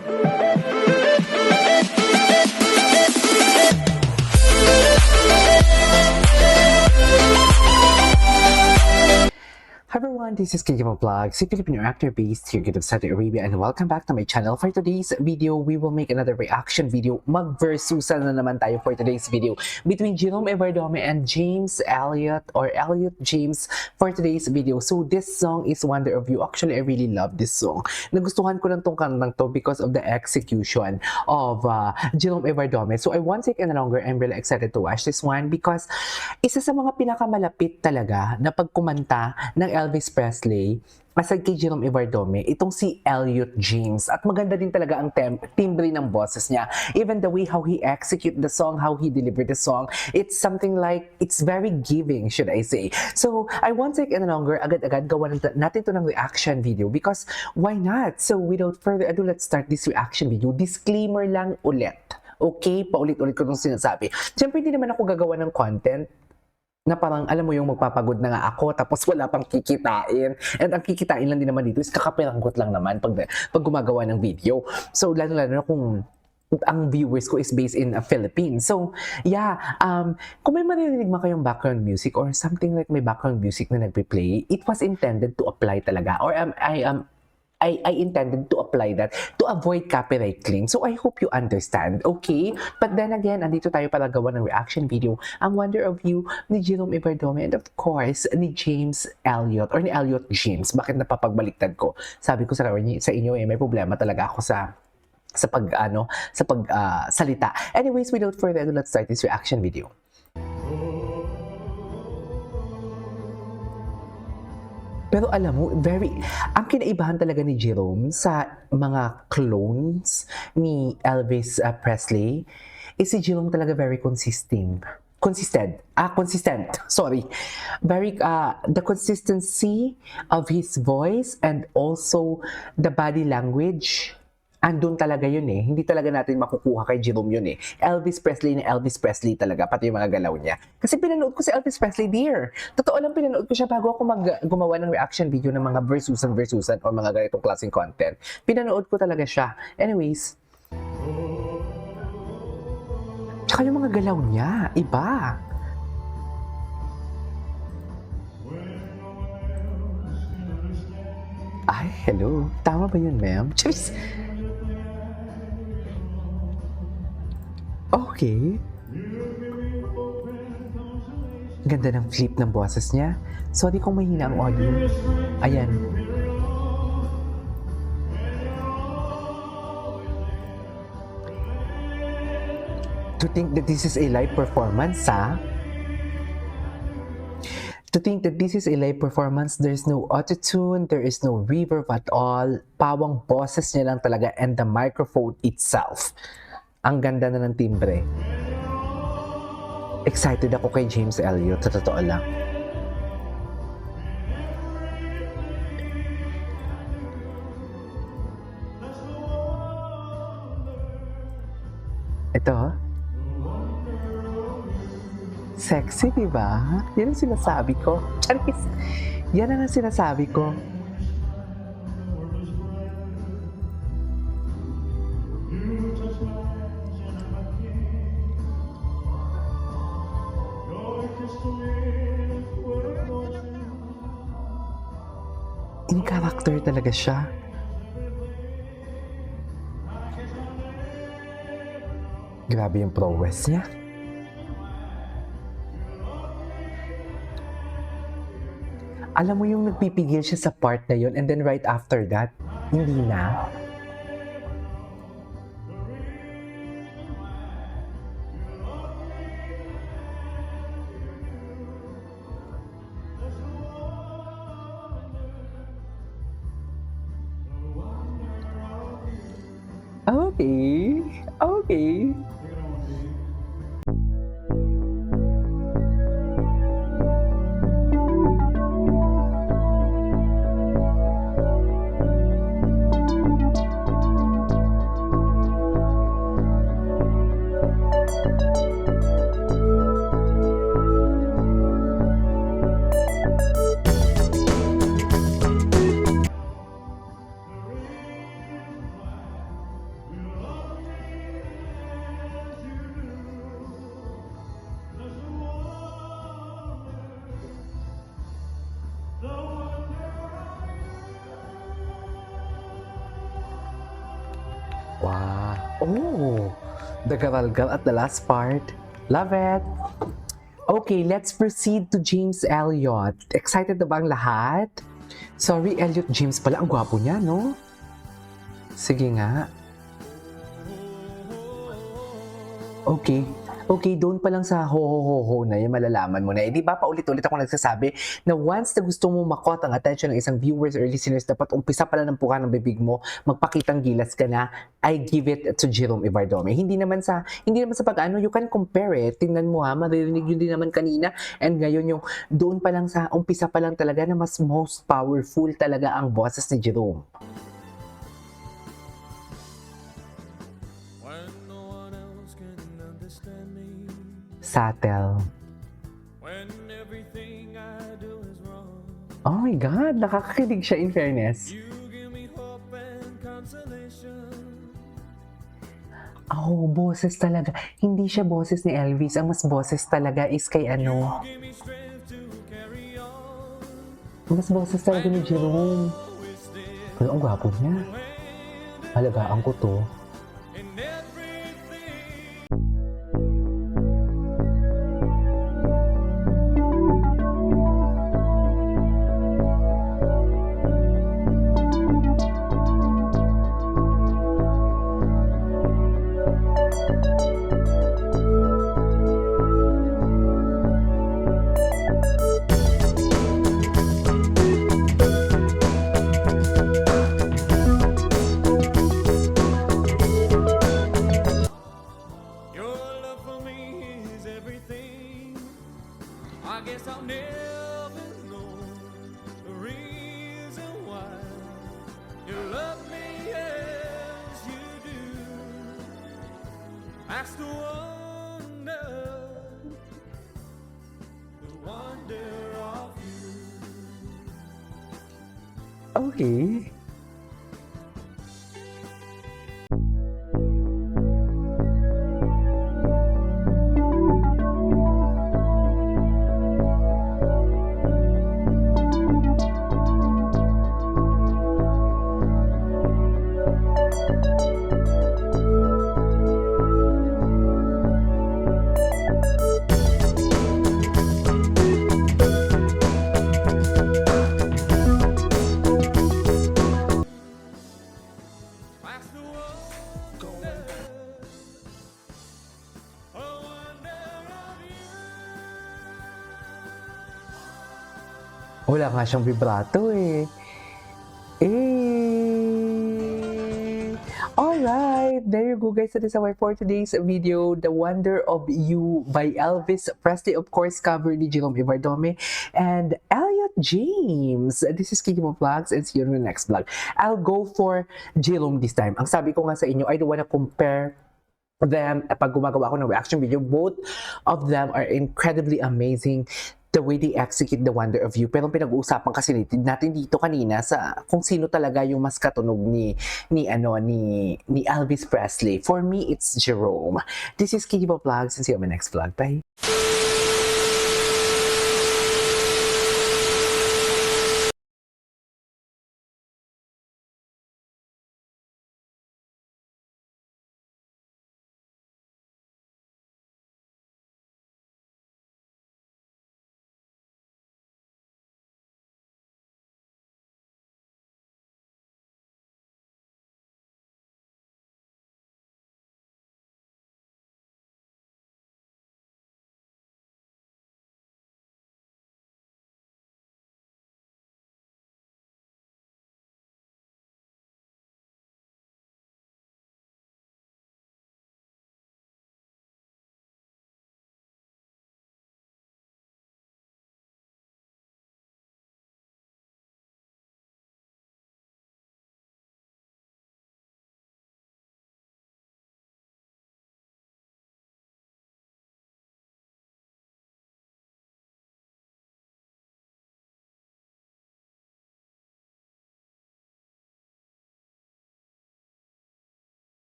Hi everyone, this is Kiki Vlogs, a Filipino actor based here in Saudi Arabia, and welcome back to my channel. For today's video, we will make another reaction video. Mag-versusan na naman tayo for today's video between Jerome Everdome and James Elliott or Elliott James for today's video. So this song is Wonder of You. Actually, I really love this song. Nagustuhan ko lang tong kantang to because of the execution of Jerome Everdome. So I won't take any longer. I'm really excited to watch this one because isa sa mga pinakamalapit talaga na pagkumanta ng Elvis Presley aside kay Jerome Everdome, itong si Elliott James. At maganda din talaga ang timbre ng boses niya. Even the way how he execute the song, how he delivered the song, it's something like, it's very giving, should I say. So, I won't take any longer. Agad-agad gawa natin to ng reaction video because why not? So, without further ado, let's start this reaction video. Disclaimer lang ulit. Okay? Paulit-ulit ko itong sinasabi. Siyempre, hindi naman ako gagawa ng content na parang alam mo yung magpapagod na nga ako tapos wala pang kikitain. And ang kikitain lang din naman dito is kakapiranggot lang naman pag gumagawa ng video. So lalo-lalo na kung ang viewers ko is based in Philippines. So yeah, kung may maririnig man kayong background music or something like may background music na nagpe-play, it was intended to apply talaga. Or I intended to apply that to avoid copyright claims. So I hope you understand, okay? But then again, andito tayo para gawa ng reaction video, ang Wonder of You ni Jerome Everdome and of course, ni James Elliott or ni Elliott James. Bakit napapagbaliktad ko? Sabi ko sa inyo may problema talaga ako sa salita. Anyways, without further ado, let's start this reaction video. Pero alam mo, ang kinaibahan talaga ni Jerome sa mga clones ni Elvis Presley is si Jerome talaga very consistent. Sorry. The consistency of his voice and also the body language, andun talaga yun eh. Hindi talaga natin makukuha kay Jerome yun eh. Elvis Presley talaga, pati yung mga galaw niya. Kasi pinanood ko si Elvis Presley, dear. Totoo lang, pinanood ko siya bago ako gumawa ng reaction video ng mga versusan o mga ganitong klaseng content. Pinanood ko talaga siya. Anyways. Tsaka yung mga galaw niya, iba. Ay, hello. Tama ba yun, ma'am? Cheers! Okay. Ganda ng flip ng boses niya. Sorry kung mahina ang audio. Ayan. To think that this is a live performance, To think that this is a live performance, there's no autotune, there is no reverb at all. Pawang boses niya lang talaga and the microphone itself. Ang ganda na ng timbre. Excited ako kay James Elliott, sa totoo lang. Ito. Sexy, diba? Yan ang sinasabi ko. Charis! Yan ang sinasabi ko. In character talaga siya. Grabe yung prowess niya. Alam mo yung nagpipigil siya sa part na yun and then right after that, hindi na. Okay. Wow. Oh, the garalgal at the last part. Love it. Okay, let's proceed to James Elliot. Excited na ba ang lahat? Sorry, Elliot James pala. Ang gwapo niya, no? Sige nga. Okay. Okay, doon pa lang sa ho na yung malalaman mo na. Eh, di ba paulit-ulit ako nagsasabi na once na gusto mo makot ang attention ng isang viewers or listeners, dapat umpisa pala ng puka ng bibig mo, magpakitang gilas ka na, I give it to Jerome Ibardome. Hindi naman sa pag-ano, you can compare it. Tingnan mo ha, maririnig yun din naman kanina. And ngayon yung doon pa lang sa umpisa pa lang talaga na mas most powerful talaga ang boses ni Jerome. Satel. Oh my God, nakakakilig siya in fairness. Oh, boses talaga. Hindi siya boses ni Elvis. Ang mas boses talaga is kay ano. Mas boses talaga ni Jerome. Pero ang gwapo niya. Alagaan ko to. I guess I'll never know the reason why you love me as you do. That's the wonder of you. Okay. That's the wonder of you. Wala nga siyang vibrato eh. Alright, there you go guys. That is our for today's video, The Wonder of You by Elvis Presley. Of course, cover ni Jerome Ibardome and Elliot James. This is Kiki Mo Vlogs and see you in the next vlog. I'll go for Jerome this time. Ang sabi ko nga sa inyo, I don't wanna compare them. Pag gumagawa ako ng reaction video, both of them are incredibly amazing. The way they execute The Wonder of You. Pero pinag-uusapan kasi natin dito kanina sa kung sino talaga yung mas katunog ni Elvis Presley. For me, it's Jerome. This is Kiki Vlogs and see you on my next vlog. Bye!